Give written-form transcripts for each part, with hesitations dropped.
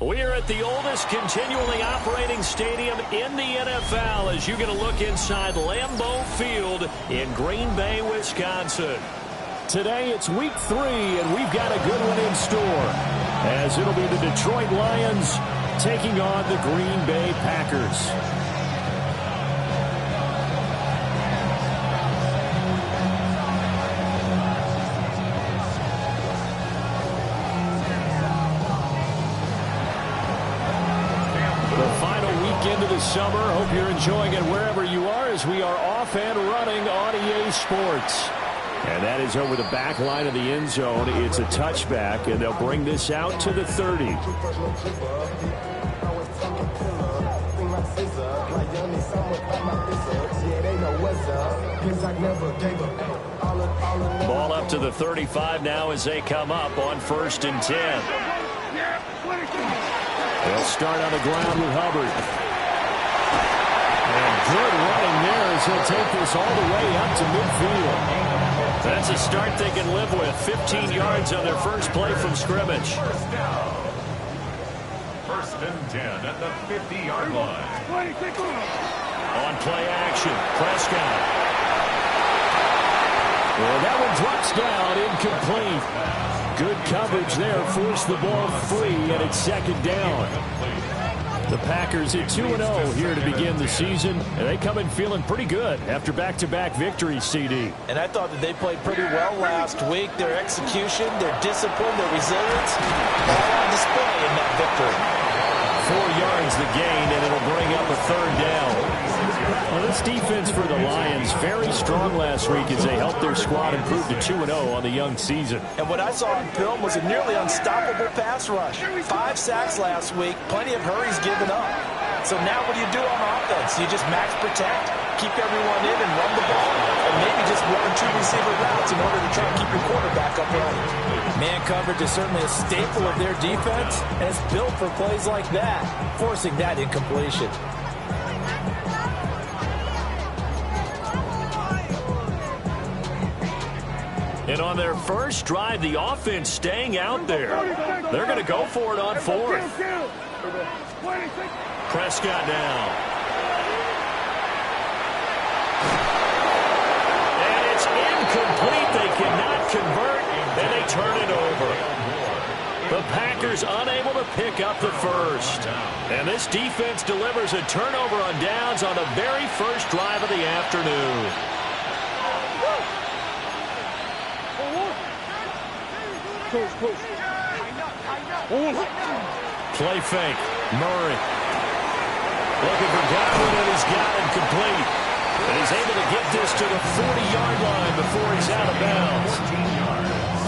We're at the oldest continually operating stadium in the NFL as you get a look inside Lambeau Field in Green Bay, Wisconsin. Today it's week 3, and we've got a good one in store, as it'll be the Detroit Lions taking on the Green Bay Packers. Into the summer. Hope you're enjoying it wherever you are as we are off and running on EA Sports. And that is over the back line of the end zone. It's a touchback, and they'll bring this out to the 30. Ball up to the 35 now as they come up on 1st and 10. They'll start on the ground with Hubbard. And good running there as he'll take this all the way up to midfield. That's a start they can live with. 15 yards on their first play from scrimmage. 1st and 10 at the 50-yard line. On play action, Prescott. Well, that one drops down, incomplete. Good coverage there, forced the ball free, and it's 2nd down. The Packers at 2-0 here to begin the season, and they come in feeling pretty good after back-to-back victories, CD. And I thought that they played pretty well last week. Their execution, their discipline, their resilience, all on display in that victory. 4 yards the gain, and it'll bring up a 3rd down. Well, this defense for the Lions, very strong last week as they helped their squad improve to 2-0 on the young season. And what I saw on film was a nearly unstoppable pass rush. 5 sacks last week, plenty of hurries given up. So now what do you do on offense? You just max protect, keep everyone in and run the ball, and maybe just 1 or 2 receiver routes in order to try to keep your quarterback upright. Man coverage is certainly a staple of their defense, and it's built for plays like that, forcing that incompletion. And on their first drive, the offense staying out there. They're going to go for it on 4th. Prescott down. And it's incomplete. They cannot convert, and they turn it over. The Packers unable to pick up the first. And this defense delivers a turnover on downs on the very first drive of the afternoon. Play fake. Murray. Looking for Godwin, and he's got him complete. And he's able to get this to the 40-yard line before he's out of bounds.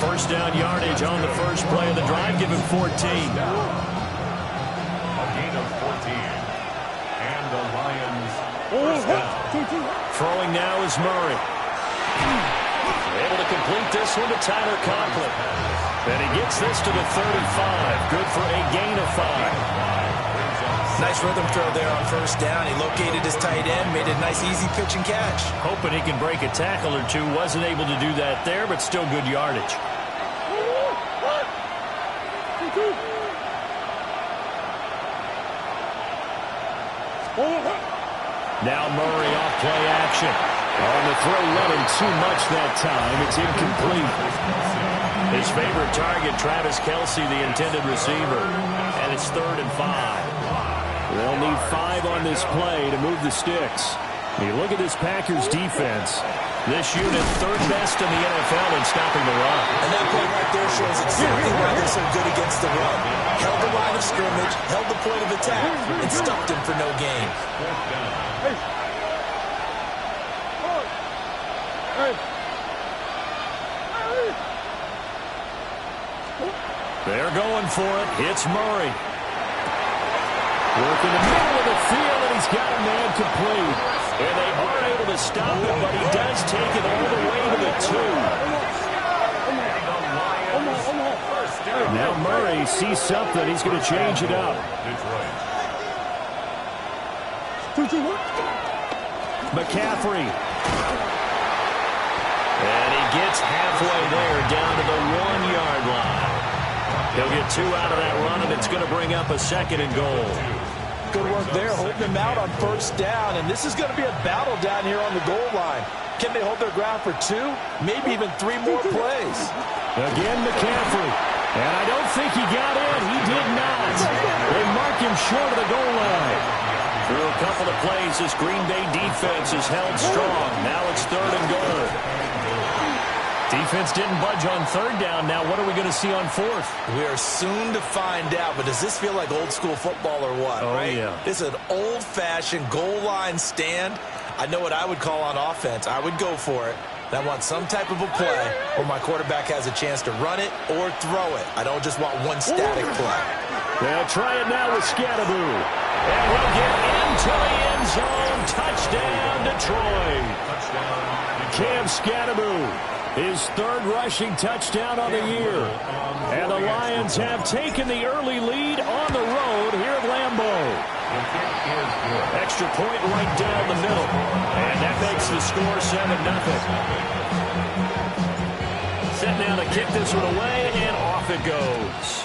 1st down yardage on the first play of the drive. Give him 14. A gain of 14. And the Lions first down. Throwing now is Murray. Able to complete this one to Tyler Conklin. And he gets this to the 35. Good for a gain of 5. Nice rhythm throw there on 1st down. He located his tight end, made a nice easy pitch and catch. Hoping he can break a tackle or two. Wasn't able to do that there, but still good yardage. Now Murray off play action. On the throw, running too much that time. It's incomplete. His favorite target, Travis Kelce, the intended receiver. And it's 3rd and 5. They'll need 5 on this play to move the sticks. You look at this Packers defense. This unit 3rd best in the NFL in stopping the run. And that play right there shows exactly why they're so good against the run. Held the line of scrimmage, held the point of attack, and stuffed him for no gain. They're going for it. It's Murray. Working the middle of the field, and he's got a man complete. And they are able to stop him, but he does take it all the way to the 2. Now Murray sees something. He's going to change it up. McCaffrey. And he gets halfway there, down to the 1-yard line. He'll get 2 out of that run, and it's going to bring up a 2nd and goal. Good work there, holding him out on 1st down, and this is going to be a battle down here on the goal line. Can they hold their ground for 2, maybe even 3 more plays? Again, McCaffrey. And I don't think he got in. He did not. They mark him short of the goal line. Through a couple of plays, this Green Bay defense is held strong. Now it's 3rd and goal. Defense didn't budge on 3rd down. Now what are we going to see on 4th? We are soon to find out, but does this feel like old school football or what? Oh, right? Yeah. This is an old-fashioned goal line stand. I know what I would call on offense. I would go for it. I want some type of a play where my quarterback has a chance to run it or throw it. I don't just want one static play. They'll try it now with Scadaboo. And he'll get into the end zone. Touchdown, Detroit. Cam Scadaboo, his 3rd rushing touchdown of the year. And the Lions have taken the early lead on the road here at Lambeau. Extra point right down the middle. And that makes the score 7-0. Set now to kick this one away, and off it goes.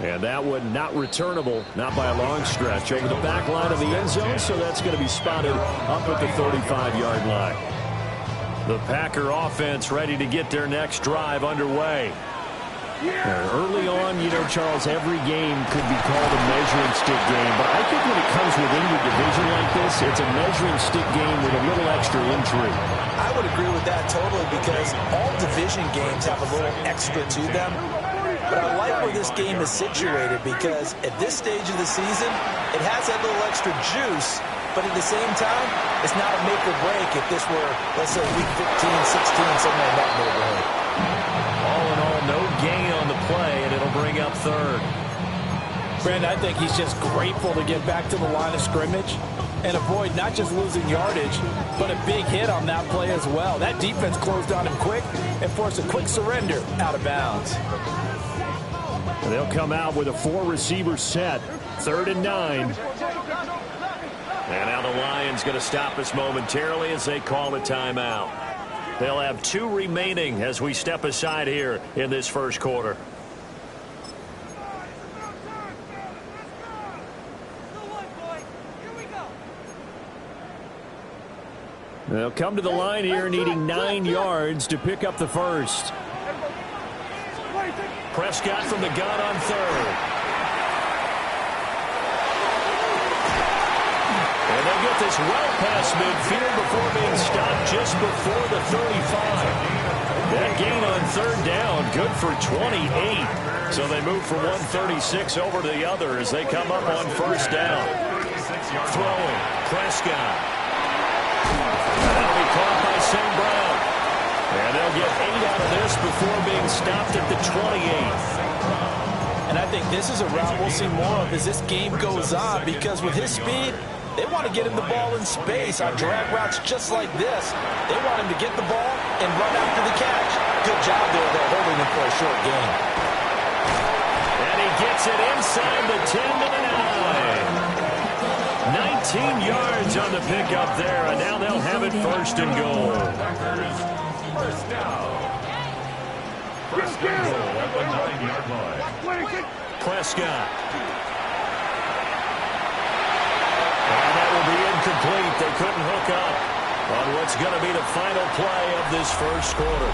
And that one not returnable, not by a long stretch, over the back line of the end zone, so that's going to be spotted up at the 35-yard line. The Packer offense ready to get their next drive underway. Early on, you know, Charles, every game could be called a measuring stick game, but I think when it comes within your division like this, it's a measuring stick game with a little extra intrigue. I would agree with that totally because all division games have a little extra to them. But I like where this game is situated because at this stage of the season, it has that little extra juice, but at the same time, it's not a make or break if this were, let's say, week 15, 16, somewhere in that neighborhood. All in all, no gain on the play, and it'll bring up 3rd. Brandon, I think he's just grateful to get back to the line of scrimmage and avoid not just losing yardage, but a big hit on that play as well. That defense closed on him quick and forced a quick surrender out of bounds. They'll come out with a 4-receiver set, 3rd and 9. And now the Lions going to stop us momentarily as they call a timeout. They'll have 2 remaining as we step aside here in this first quarter. They'll come to the line here needing 9 yards to pick up the first. Prescott from the gun on 3rd. And they'll get this well past midfield before being stopped just before the 35. That gain on 3rd down, good for 28. So they move from 136 over to the other as they come up on 1st down. Throwing, Prescott. That'll be caught by St. Brown. And they'll get 8 out of this before being stopped at the 28th. And I think this is a route we'll see more of as this game goes on because with his speed, they want to get him the ball in space on drag routes just like this. They want him to get the ball and run after the catch. Good job there, though, holding him for a short gain. And he gets it inside the 10 to the 9. 19 yards on the pickup there, and now they'll have it 1st and goal. First down. First and goal at the 9-yard line. Prescott. And that will be incomplete. They couldn't hook up on what's going to be the final play of this first quarter.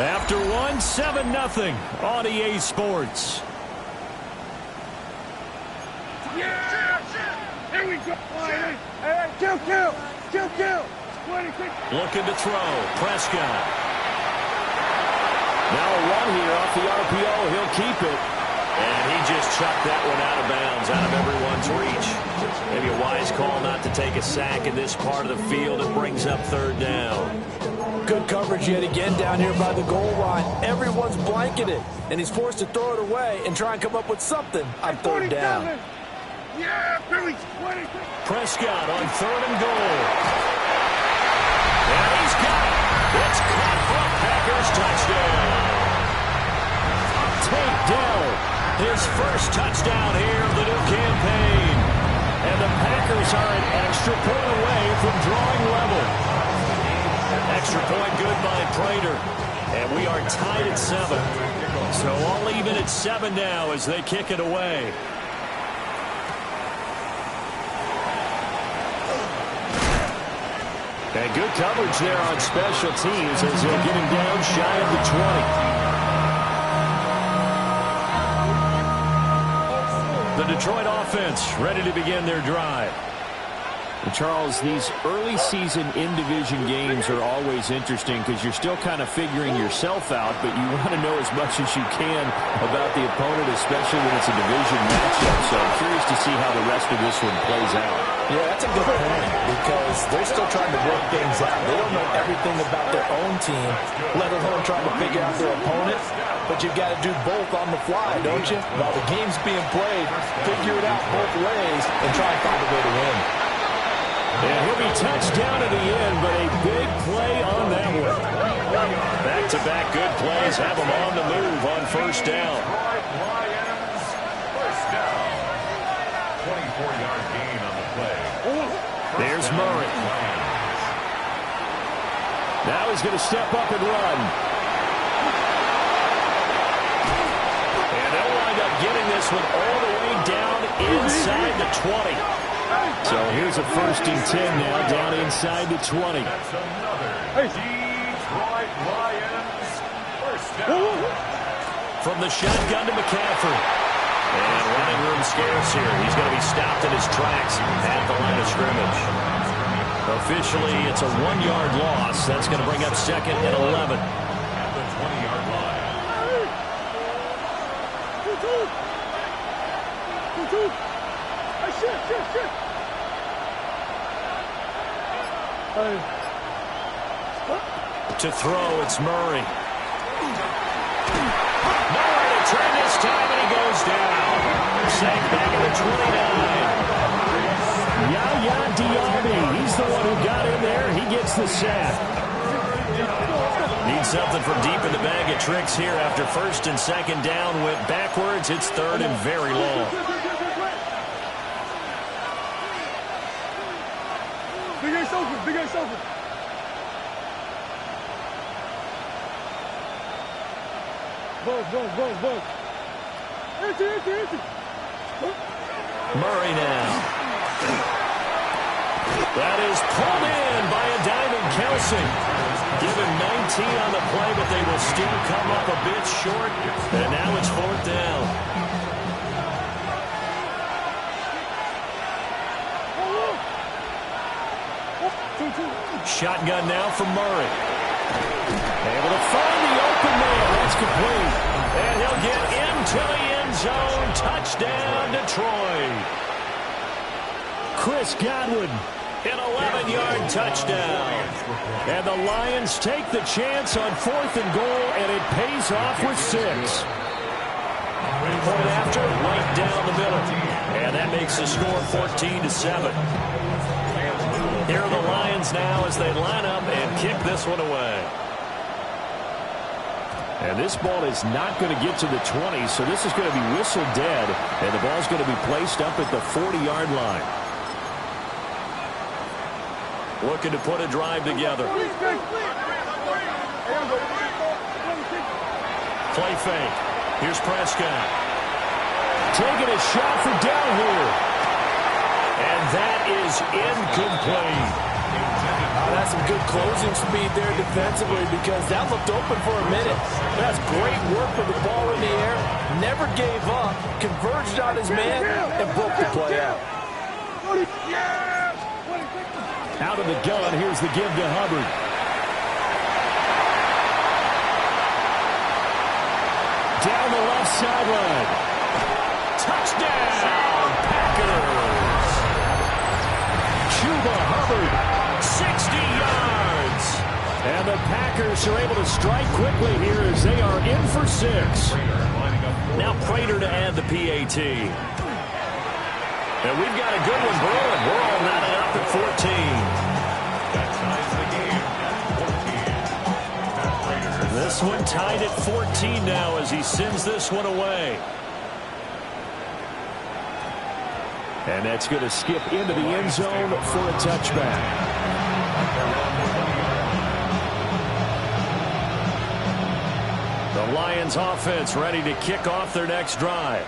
After 7-0 on EA Sports. Here we go. Hey, kill. Looking to throw. Prescott. Now a run here off the RPO. He'll keep it. And he just chucked that one out of bounds, out of everyone's reach. Maybe a wise call not to take a sack in this part of the field. It brings up 3rd down. Good coverage yet again down here by the goal line. Everyone's blanketed, and he's forced to throw it away and try and come up with something on 3rd down. Yeah, Billy. Prescott on 3rd and goal. And he's got it. It's caught for a Packers touchdown. Tate Dell, his first touchdown here of the new campaign. And the Packers are an extra point away from drawing level. Extra point good by Prater. And we are tied at 7. So all even at 7 now as they kick it away. And good coverage there on special teams as they'll get him down shy of the 20. The Detroit offense ready to begin their drive. And Charles, these early season in-division games are always interesting because you're still kind of figuring yourself out, but you want to know as much as you can about the opponent, especially when it's a division matchup. So I'm curious to see how the rest of this one plays out. Yeah, that's a good point because they're still trying to work things out. They don't know everything about their own team, let alone trying to figure out their opponent. But you've got to do both on the fly, don't you? While the game's being played, figure it out both ways and try and find a way to win. And he'll be touched down at the end, but a big play on that one. Back-to-back good plays have them on the move on first down. Lions, first down. 24-yard gain on the play. There's Murray. Now he's going to step up and run. And they'll wind up getting this one all the way down inside the 20. So here's a 1st and 10 now, down inside the 20. That's another Detroit Lions first down. From the shotgun to McCaffrey. And running room scarce here. He's going to be stopped in his tracks at the line of scrimmage. Officially, it's a 1-yard loss. That's going to bring up 2nd and 11. At the 20-yard line. To throw, it's Murray. Nowhere to turn this time, and he goes down. Sacked back at the 29. Yaya Diaby, he's the one who got in there. He gets the sack. Needs something from deep in the bag of tricks here after 1st and 2nd down. Went backwards. It's 3rd and very long. Big Ace open, Big Ace open. Bug. Empty. Murray now. That is pulled in by a diving Kelsey. Given 19 on the play, but they will still come up a bit short. And now it's 4th down. Shotgun now from Murray. Able to find the open man. That's complete. And he'll get into the end zone. Touchdown, Detroit. Chris Godwin, an 11-yard touchdown. And the Lions take the chance on 4th and goal, and it pays off with 6. Point after, right down the middle. And that makes the score 14-7. Here are the Lions now as they line up and kick this one away. And this ball is not going to get to the 20, so this is going to be whistled dead, and the ball's going to be placed up at the 40-yard line. Looking to put a drive together. Play fake. Here's Prescott. Taking a shot for down here. And that is incomplete. That's some good closing speed there defensively because that looked open for a minute. That's great work with the ball in the air. Never gave up. Converged on his man and broke the play out. Out of the gun, here's the give to Hubbard. Down the left sideline. Touchdown, Packers. Chuba Hubbard, 60 yards. And the Packers are able to strike quickly here as they are in for 6. Now Prater to add the PAT. And we've got a good one brewing. We're all knotted up at 14. This one tied at 14 now as he sends this one away. And that's going to skip into the end zone for a touchback. Lions offense ready to kick off their next drive.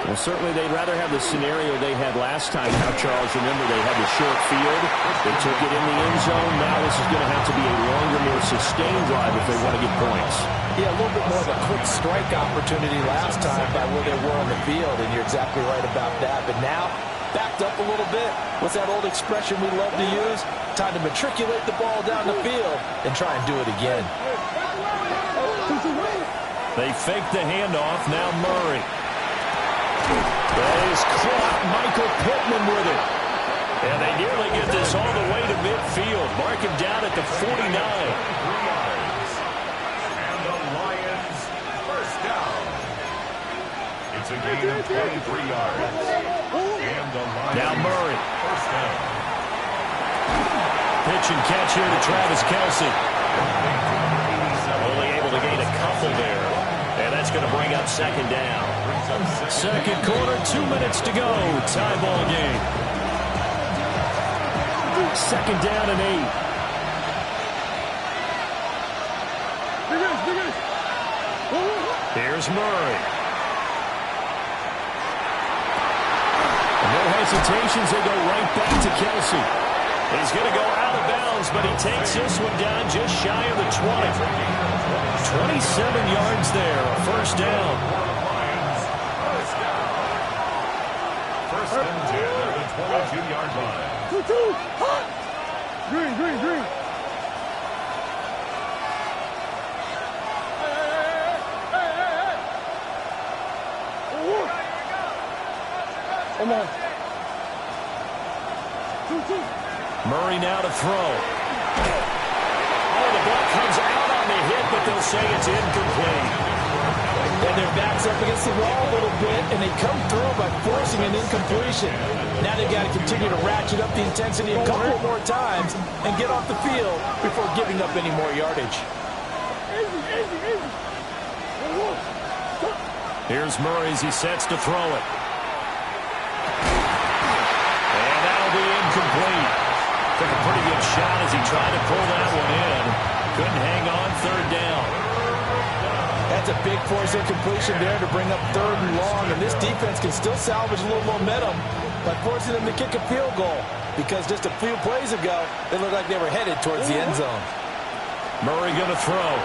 Well, certainly they'd rather have the scenario they had last time. Now, Charles, remember they had the short field. They took it in the end zone. Now this is going to have to be a longer, more sustained drive if they want to get points. Yeah, a little bit more of a quick strike opportunity last time by where they were on the field, and you're exactly right about that. But now, backed up a little bit. What's that old expression we love to use? Time to matriculate the ball down the field and try and do it again. They fake the handoff. Now Murray. That is caught. Michael Pittman with it. And they nearly get this all the way to midfield. Mark him down at the 49. And the Lions first down. It's a gain of 23 yards. And the Lions now Murray. First down. Pitch and catch here to Travis Kelce. Only able to gain a couple there. And that's going to bring up second down. Second quarter, 2 minutes to go. Tie ball game. Second down and 8. Here's Murray. No hesitations. They go right back to Kelce. He's going to go out of bounds, but he takes this one down just shy of the 20. 27 yards there, a first down. First and 10 at the 22-yard line. Green. Come on. Murray now to throw. Oh, the ball comes out on the hit, but they'll say it's incomplete. And their back's up against the wall a little bit, and they come through by forcing an incompletion. Now they've got to continue to ratchet up the intensity a couple more times and get off the field before giving up any more yardage. Easy. Here's Murray as he sets to throw it. And that'll be incomplete. Took a pretty good shot as he tried to pull that one in. Couldn't hang on, third down. That's a big force incompletion there to bring up third and long, and this defense can still salvage a little momentum by forcing them to kick a field goal, because just a few plays ago, they looked like they were headed towards the end zone. Murray going to throw.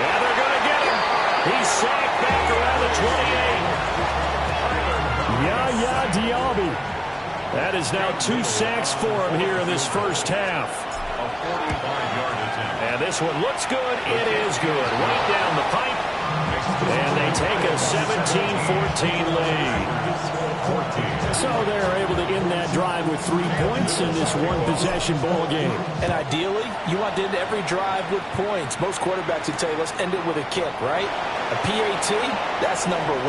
And they're going to get him. He's sacked back around the 28. Yaya Diaby. That is now 2 sacks for him here in this first half. A 45-yard attempt. And this one looks good. It is good. Right down the pipe. And they take a 17-14 lead. So they're able to end that drive with 3 points in this one-possession ball game. And ideally, you want to end every drive with points. Most quarterbacks would tell you, let's end it with a kick, right? A PAT, that's number 1.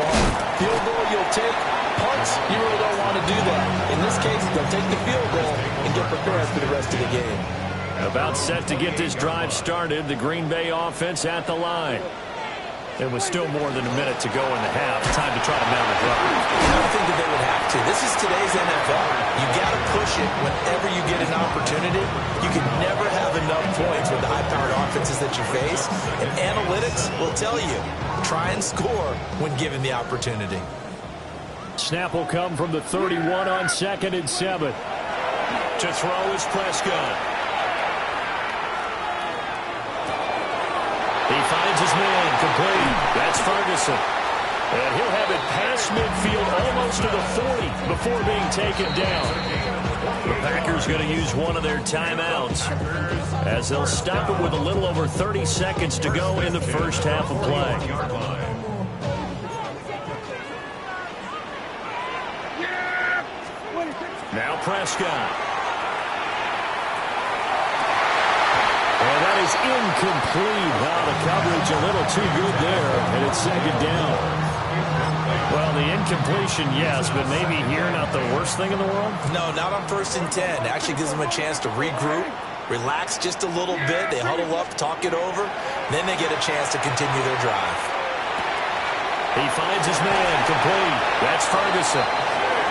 Field goal you'll take. Punts, you really don't want to do that. In this case, they'll take the field goal and get prepared for the rest of the game. About set to get this drive started, the Green Bay offense at the line. It was still more than a minute to go in the half. Time to try to mount a drive. I don't think that they would have to. This is today's NFL. You got to push it whenever you get an opportunity. You can never have enough points with the high-powered offenses that you face. And analytics will tell you, try and score when given the opportunity. Snap will come from the 31 on 2nd and 7. To throw is Prescott. He finds his man, complete. That's Ferguson. And he'll have it past midfield almost to the 40 before being taken down. The Packers going to use one of their timeouts as they'll stop it with a little over 30 seconds to go in the first half of play. Now Prescott. And that is incomplete. Wow, the coverage a little too good there, and it's second down. Well, the incompletion, yes, but maybe here not the worst thing in the world? No, not on 1st and 10. Actually gives them a chance to regroup, relax just a little bit. They huddle up, talk it over. Then they get a chance to continue their drive. He finds his man, complete. That's Ferguson.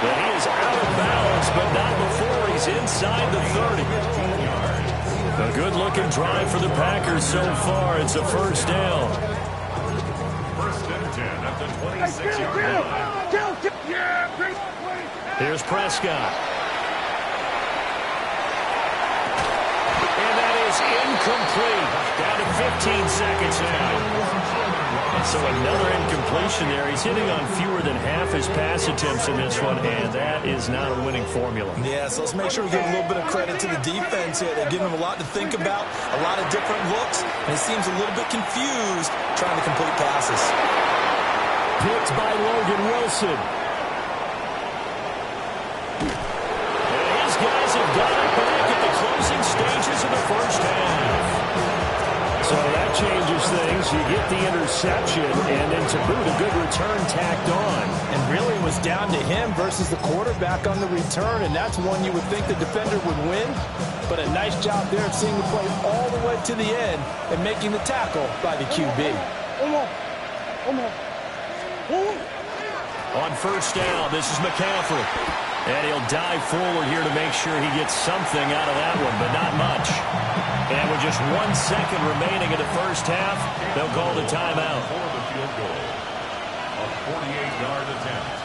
But he is out of bounds, but not before he's inside the 30. A good-looking drive for the Packers so far. It's a first down. First and 10 at the 26-yard line. Here's Prescott. And that is incomplete. Down to 15 seconds now. So another incompletion there. He's hitting on fewer than half his pass attempts in this one, and that is not a winning formula. Yeah, so let's make sure we give a little bit of credit to the defense here. They're giving him a lot to think about, a lot of different looks, and he seems a little bit confused trying to complete passes. Picked by Logan Wilson. And his guys have got it back at the closing stages of the first half. So that changes things. You get the interception, and then to boot, a good return tacked on. And really it was down to him versus the quarterback on the return, and that's one you would think the defender would win. But a nice job there of seeing the play all the way to the end and making the tackle by the QB. On first down, this is McCaffrey. And he'll dive forward here to make sure he gets something out of that one, but not much. And with just 1 second remaining in the first half, they'll call the timeout. For the field goal. A 48-yard attempt.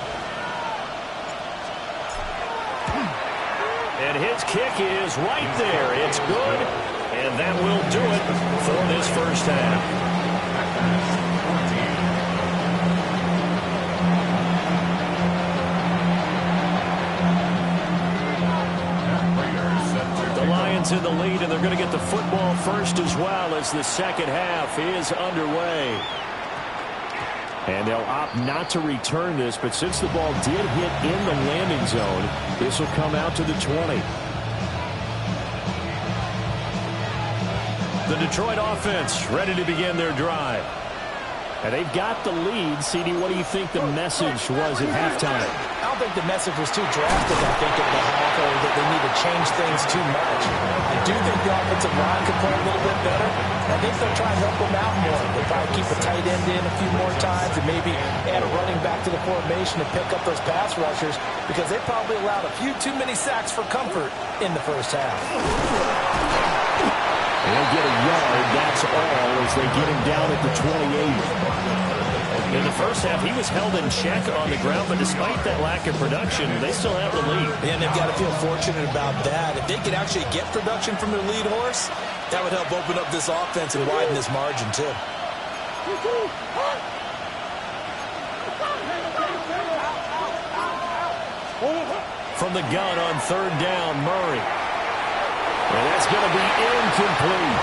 And his kick is right there. It's good. And that will do it for this first half. In the lead, and they're going to get the football first as well as the second half is underway. And they'll opt not to return this, but since the ball did hit in the landing zone, this will come out to the 20. The Detroit offense ready to begin their drive. And they've got the lead. CD, what do you think the message was at halftime? I don't think the message was too drastic, I think, at the half, or that they need to change things too much. I do think the offensive line could play a little bit better. I think they'll try and help them out more. They'll probably keep a tight end in a few more times and maybe add a running back to the formation to pick up those pass rushers, because they probably allowed a few too many sacks for comfort in the first half. They'll get a yard, that's all, as they get him down at the 28. In the first half, he was held in check on the ground, but despite that lack of production, they still have the lead. And they've got to feel fortunate about that. If they could actually get production from their lead horse, that would help open up this offense and widen this margin, too. From the gun on third down, Murray. And that's going to be incomplete.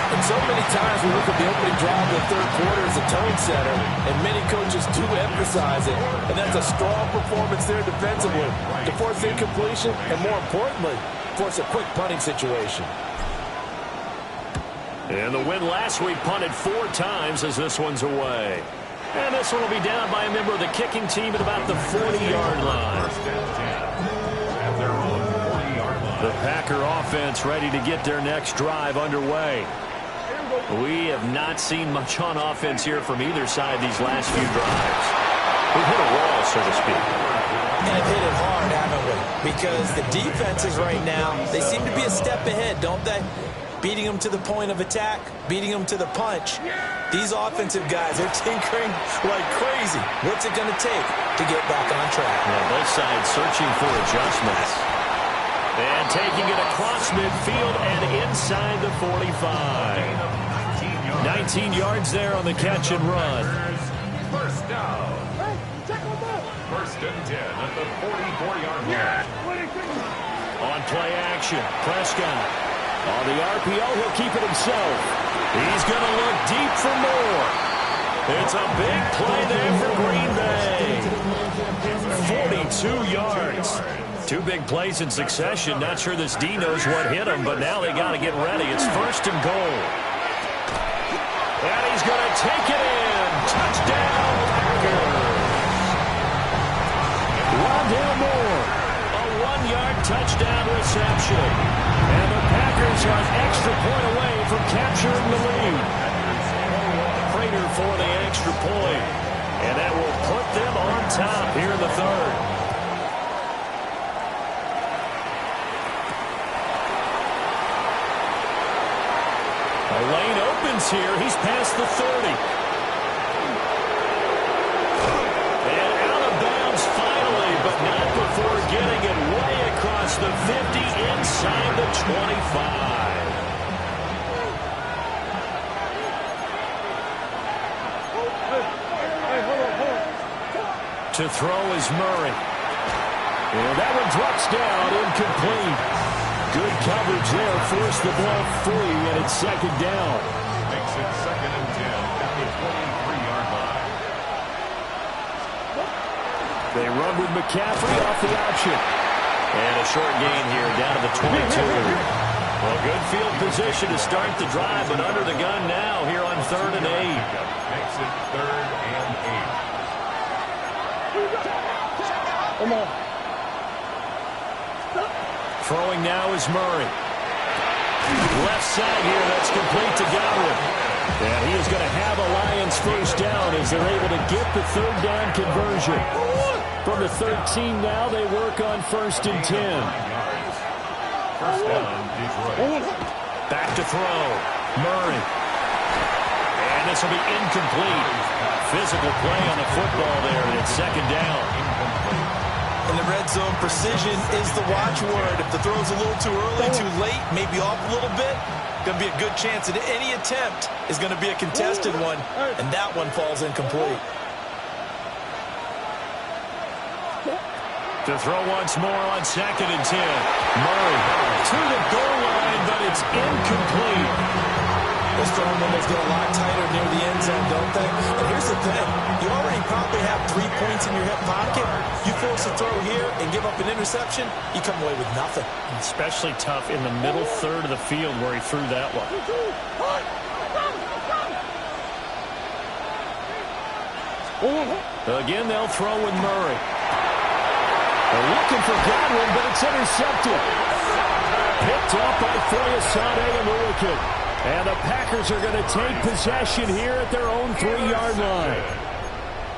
And so many times we look at the opening drive of the third quarter as a tone setter, and many coaches do emphasize it. And that's a strong performance there defensively to force incompletion and, more importantly, force a quick punting situation. And the win last week punted 4 times as this one's away. And this one will be down by a member of the kicking team at about the 40-yard line. At their own 40-yard line. The Packer offense ready to get their next drive underway. We have not seen much on offense here from either side these last few drives. We've hit a wall, so to speak. And have hit it hard, haven't we? Because the defenses right now, they seem to be a step ahead, don't they? Beating them to the point of attack, beating them to the punch. These offensive guys, they're tinkering like crazy. What's it going to take to get back on track? Yeah, both sides searching for adjustments. And taking it across midfield and inside the 45. 19 yards there on the catch and run. First down. First and 10 at the 44-yard line. On play action, Prescott. On the RPO, he'll keep it himself. He's going to look deep for more. It's a big play there for Green Bay. 42 yards. 2 big plays in succession. Not sure this D knows what hit him, but now they got to get ready. It's first and goal. And he's going to take it in. Touchdown, Packers. Rondale Moore. A 1-yard touchdown reception. And the Packers are an extra point away from capturing the lead. Prater for the extra point. And that will put them on top here in the third. A lane opens here. He's past the 30. And out of bounds finally, but not before getting it way across the 50 inside the 25. To throw is Murray. And that one drops down, incomplete. Good coverage there, forced the ball free, and it's second down. Makes it 2nd and 10 at the 23-yard line. They run with McCaffrey off the option. And a short gain here down to the 22. Well, good field position to start the drive, but under the gun now here on 3rd and 8. Makes it 3rd and 8. Come on. Throwing now is Murray. Left side here, that's complete to Godwin. And he is going to have a Lions first down as they're able to get the 3rd down conversion. From the 13 now, they work on 1st and 10. First down, Detroit. Back to throw. Murray. And this will be incomplete. Physical play on the football there, and it's 2nd down. In the red zone, precision is the watchword. If the throw's a little too early, too late, maybe off a little bit, going to be a good chance that any attempt is going to be a contested one, and that one falls incomplete. To throw once more on 2nd and 10. Murray to the goal line, but it's incomplete. Those throwing windows get a lot tighter near the end zone, don't they? And here's the thing. You already probably have 3 points in your hip pocket. You force a throw here and give up an interception, you come away with nothing. Especially tough in the middle third of the field where he threw that one. Again, they'll throw with Murray. They're looking for Godwin, but it's intercepted. Picked up by Foyesade and Lurican. And the Packers are going to take possession here at their own 3-yard line.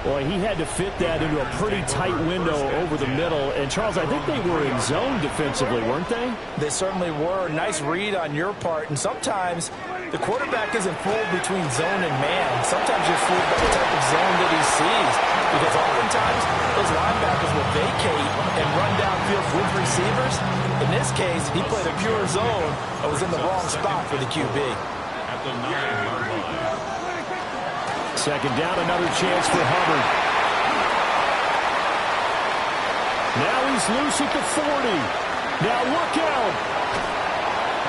Boy, he had to fit that into a pretty tight window over the middle. And, Charles, I think they were in zone defensively, weren't they? They certainly were. Nice read on your part. And sometimes the quarterback isn't fooled between zone and man. Sometimes you're fooled by the type of zone that he sees. Because oftentimes those linebackers will vacate and run downfield with receivers. In this case, he played a pure zone that was in the wrong spot for the QB. At the 9-yard line. 2nd down, another chance for Hubbard. Now he's loose at the 40. Now look out.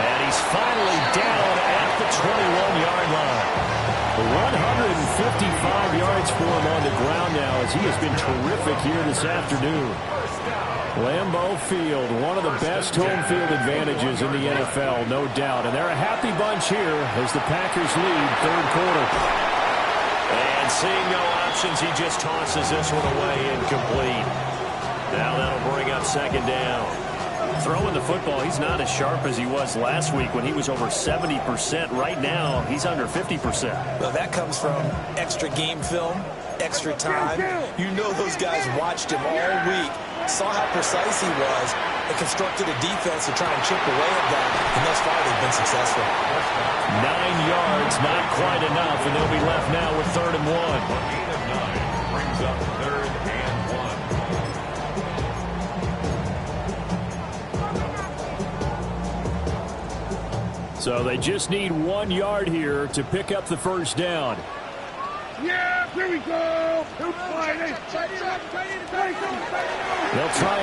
And he's finally down at the 21-yard line. 155 yards for him on the ground now as he has been terrific here this afternoon. Lambeau Field, one of the best home field advantages in the NFL, no doubt. And they're a happy bunch here as the Packers lead 3rd quarter. And seeing no options, he just tosses this one away incomplete. Now that'll bring up 2nd down. Throwing the football, he's not as sharp as he was last week when he was over 70%. Right now, he's under 50%. Well, that comes from extra game film, extra time. You know those guys watched him all week, saw how precise he was, and constructed a defense to try and chip away at that, and thus far they've been successful. 9 yards, not quite enough, and they'll be left now with 3rd and 1. 8 of 9 brings up 3rd and 1. So they just need 1 yard here to pick up the first down. Yeah, here we go. They'll try and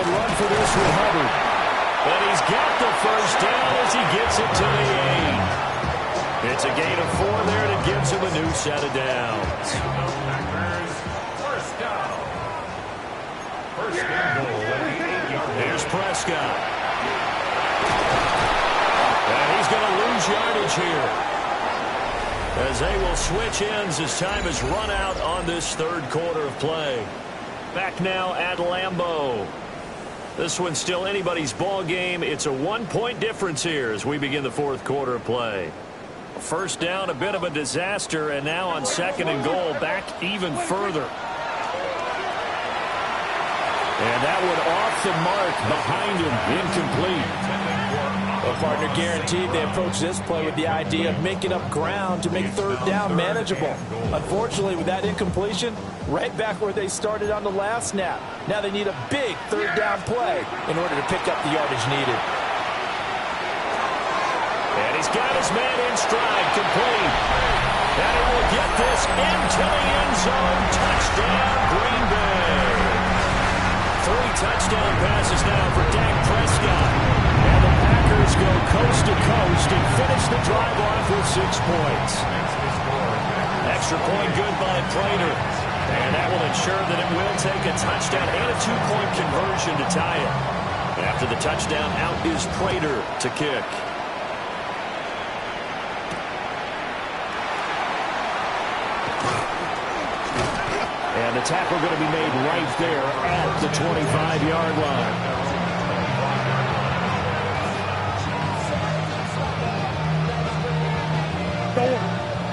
run for this with Hubbard. But he's got the first down as he gets it to the 8. It's a gain of 4 there that gives him a new set of downs. First down. First and goal at the 8-yard line. Here's Prescott. And he's going to lose yardage here as they will switch ends as time has run out on this 3rd quarter of play. Back now at Lambeau. This one's still anybody's ball game. It's a 1-point difference here as we begin the 4th quarter of play. First down, a bit of a disaster, and now on 2nd and goal, back even further. And that one off the mark behind him, incomplete. Well, partner. Guaranteed they approach this play with the idea of making up ground to make third down manageable. Unfortunately, with that incompletion, right back where they started on the last snap. Now they need a big third down play in order to pick up the yardage needed. And he's got his man in stride, complete. And he will get this into the end zone. Touchdown, Green Bay. 3 touchdown passes now for Dak Prescott. And the Packers go coast to coast and finish the drive off with 6 points. Extra point good by Prater. And that will ensure that it will take a touchdown and a 2-point conversion to tie it. After the touchdown, out is Prater to kick. And the tackle going to be made right there at the 25-yard line.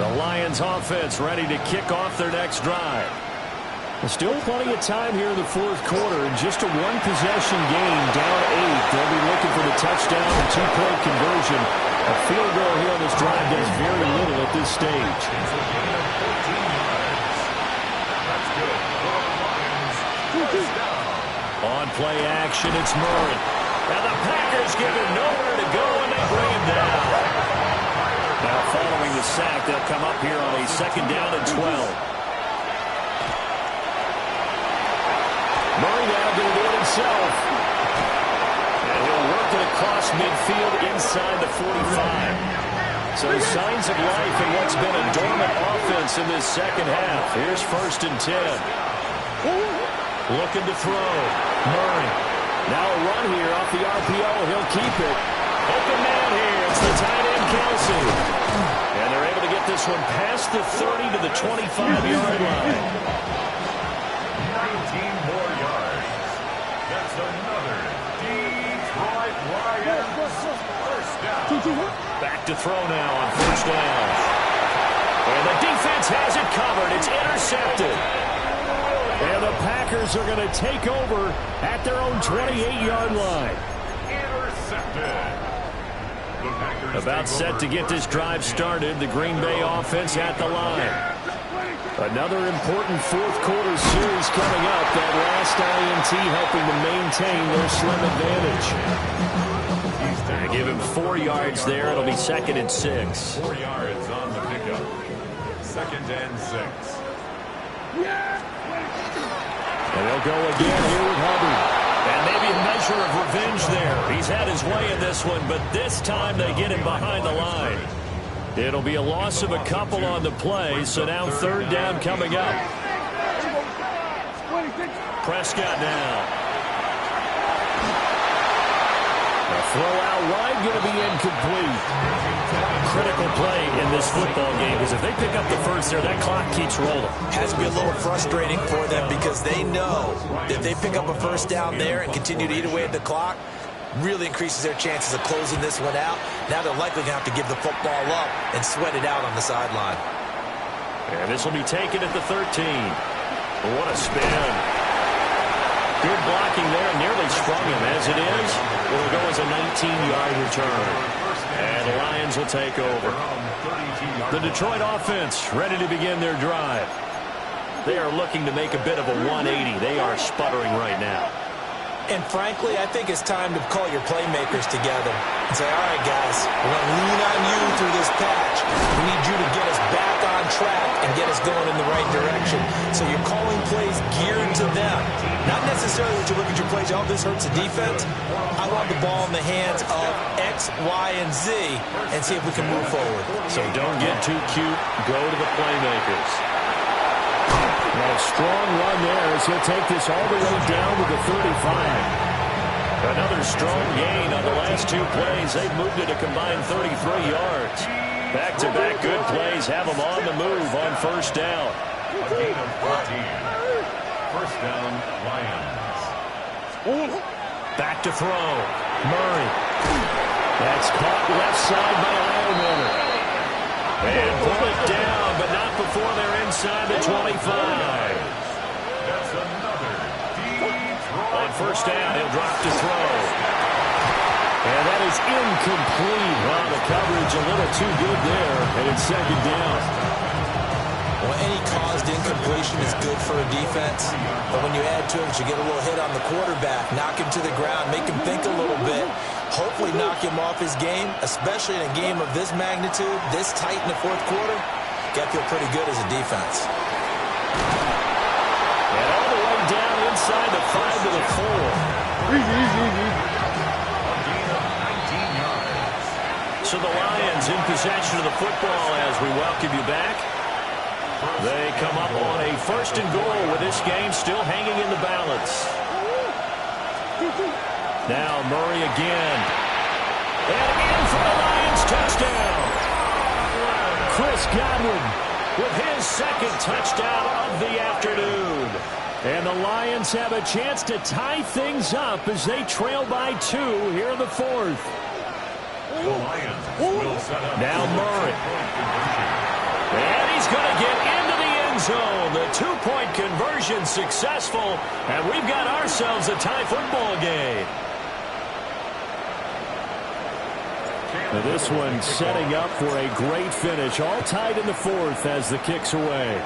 The Lions offense ready to kick off their next drive. Still plenty of time here in the fourth quarter, and just a one-possession game, down 8. They'll be looking for the touchdown and 2-point conversion. A field goal here on this drive does very little at this stage. On play action, it's Murray. And the Packers give him nowhere to go, and they bring him down. Now following the sack, they'll come up here on a 2nd down and 12. Murray now going to do it himself. And he'll work it across midfield inside the 45. So signs of life in what's been a dormant offense in this second half. Here's 1st and 10. Looking to throw. Murray. Now a run here off the RPO. He'll keep it. Open man here. It's the tight end, Kelsey. And they're able to get this one past the 30 to the 25-yard line. 19 more yards. That's another Detroit Lions first down. Back to throw now on 1st down. And the defense has it covered. It's intercepted. And the Packers are going to take over at their own 28-yard line. About set to get this drive started. The Green Bay offense at the line. Another important fourth quarter series coming up. That last INT helping to maintain their slim advantage. They give him 4 yards there. It'll be 2nd and 6. 4 yards on the pickup. 2nd and 6. And they'll go again here with Hubbard. And maybe a measure of revenge there. He's had his way in this one, but this time they get him behind the line. It'll be a loss of a couple on the play, so now 3rd down coming up. Prescott now. A throw out wide going to be incomplete. Critical play in this football game, because if they pick up the first there, that clock keeps rolling. Has to be a little frustrating for them because they know that if they pick up a 1st down there and continue to eat away at the clock, really increases their chances of closing this one out. Now they're likely going to have to give the football up and sweat it out on the sideline. And this will be taken at the 13. What a spin. Good blocking there, nearly sprung him. As it is, it'll go as a 19-yard return. And the Lions will take over. The Detroit offense ready to begin their drive. They are looking to make a bit of a 180. They are sputtering right now. And frankly, I think it's time to call your playmakers together and say, all right, guys, we're going to lean on you through this patch. We need you to get us back on track and get us going in the right direction. So you're calling plays geared to them. Not necessarily when you look at your plays, oh, this hurts the defense. I want the ball in the hands of X, Y, and Z and see if we can move forward. So don't get too cute. Go to the playmakers. And a strong run there as he'll take this all the way down to the 35. Another strong gain on the last 2 plays. They've moved it a combined 33 yards. Back-to-back good plays have them on the move on 1st down. A gain of 14. 1st down, Lions. Back to throw. Murray. That's caught left side by Ironman. And pull it down, but not before they're inside the 25. That's another Detroit. On 1st down, he'll drop to throw. And that is incomplete. Well, the coverage a little too good there, and it's second down. Well, any caused incompletion is good for a defense, but when you add to it, you get a little hit on the quarterback, knock him to the ground, make him think a little bit, hopefully knock him off his game, especially in a game of this magnitude, this tight in the fourth quarter. Got to feel pretty good as a defense. And all the way down inside the 5 to the 4. Easy. So the Lions in possession of the football as we welcome you back. They come up on a 1st and goal with this game still hanging in the balance. Now Murray again. And in for the Lions touchdown. Chris Godwin with his 2nd touchdown of the afternoon. And the Lions have a chance to tie things up as they trail by 2 here in the 4th. The Lions will set up. Now Murray. And he's going to get into the end zone. The 2-point conversion successful. And we've got ourselves a tie football game. Now this one setting up for a great finish. All tied in the 4th as the kick's away.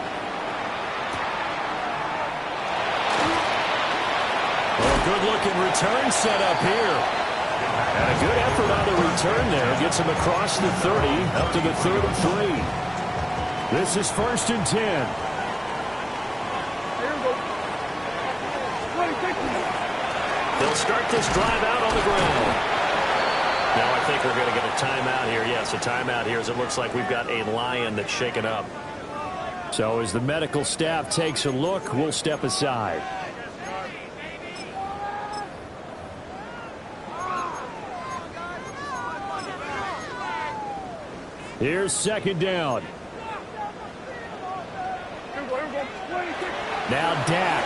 Well, good-looking return set up here. And a good effort on the return there. Gets him across the 30, up to the 3rd and 3. This is 1st and 10. They'll start this drive out on the ground. Now I think we're going to get a timeout here. Yes, a timeout here as it looks like we've got a Lion that's shaken up. So as the medical staff takes a look, we'll step aside. Here's 2nd down. Now Dak.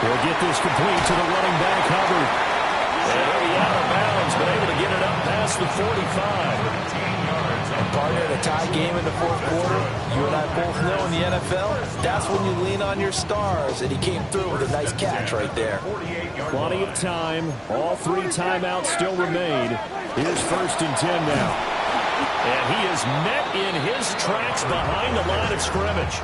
Will get this complete to the running back, Hubbard. And he'll be out of bounds, but able to get it up past the 45. Partner, in a tie game in the 4th quarter, you and I both know in the NFL, that's when you lean on your stars, and he came through with a nice catch right there. Plenty of time. All 3 timeouts still remain. Here's 1st and 10 now. And he is met in his tracks behind the line of scrimmage.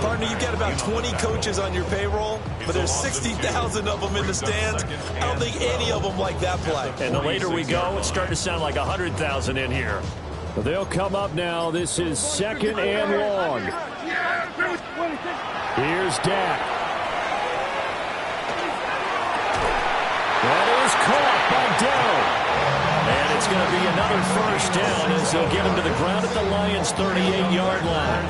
Partner, you've got about 20 coaches on your payroll, but there's 60,000 of them in the stands. I don't think any of them like that play. And the later we go, it's starting to sound like 100,000 in here. Well, they'll come up now. This is 2nd and long. Here's Dak. That is caught by Dell. And it's going to be another 1st down as they'll get him to the ground at the Lions' 38-yard line.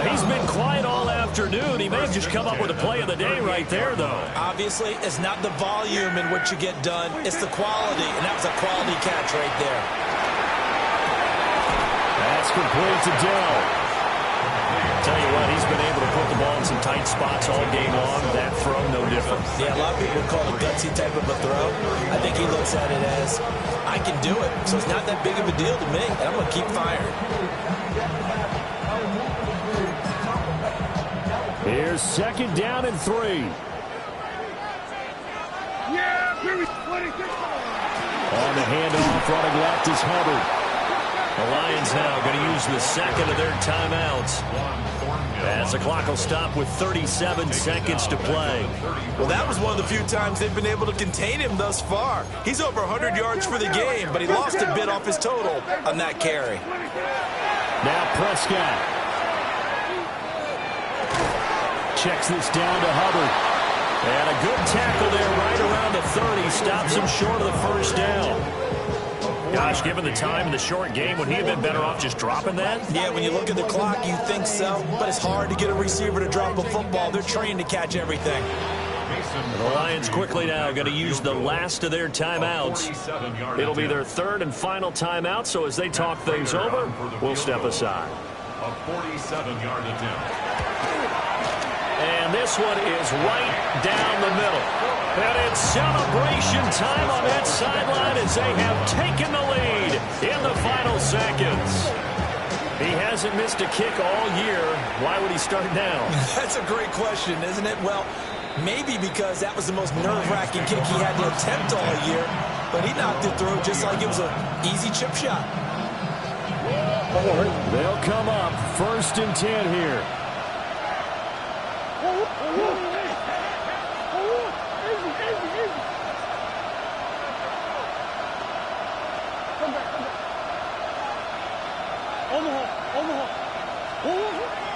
He's been quiet all afternoon. He may have just come up with a play of the day right there, though. Obviously, it's not the volume in which you get done. It's the quality, and that was a quality catch right there. That's complete to Dell. Tell you what, he's been able to put the ball in some tight spots all game long. That throw, no different. Yeah, a lot of people would call it a gutsy type of a throw. I think he looks at it as, I can do it, so it's not that big of a deal to me, and I'm going to keep firing. Here's 2nd down and 3. On the handoff, running left is Hubbard. The Lions now going to use the 2nd of their timeouts. As the clock will stop with 37 seconds to play. Well, that was one of the few times they've been able to contain him thus far. He's over 100 yards for the game, but he lost a bit off his total on that carry. Now Prescott. Checks this down to Hubbard. And a good tackle there right around the 30. Stops him short of the 1st down. Gosh, given the time in the short game, would he have been better off just dropping that? Yeah, when you look at the clock, you think so. But it's hard to get a receiver to drop a football. They're trained to catch everything. The Lions quickly now going to use the last of their timeouts. It'll be their 3rd and final timeout, so as they talk things over, we'll step aside. A 47-yard attempt. And this one is right down the middle. And it's celebration time on that sideline as they have taken the lead in the final seconds. He hasn't missed a kick all year. Why would he start now? That's a great question, isn't it? Well, Maybe because that was the most nerve-wracking kick he had to attempt all year, but he knocked it through just like it was an easy chip shot. They'll come up 1st and 10 here.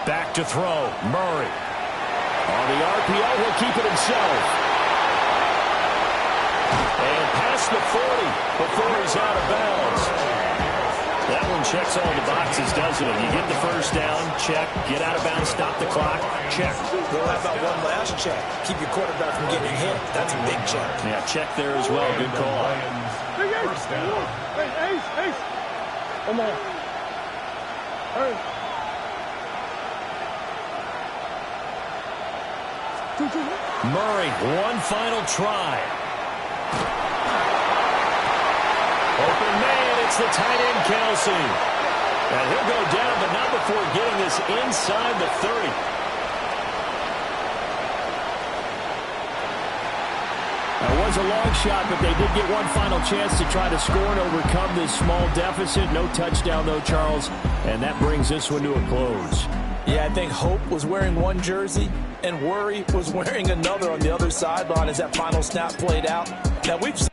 Back to throw, Murray. On the RPO, he'll keep it himself. And past the 40 before he's out of bounds. That one checks all the boxes, doesn't it? You get the first down, check. Get out of bounds, stop the clock, check. Well, how about one last check? Keep your quarterback from getting hit. That's a big check. Yeah, check there as well. Good call. First down. Hey, Ace. Come on. Hurry. Murray, one final try. Open man, it's the tight end, Kelsey. And he'll go down, but not before getting this inside the 30. That was a long shot, but they did get one final chance to try to score and overcome this small deficit. No touchdown, though, Charles, and that brings this one to a close. Yeah, I think Hope was wearing one jersey and Worry was wearing another on the other sideline as that final snap played out. Now, we've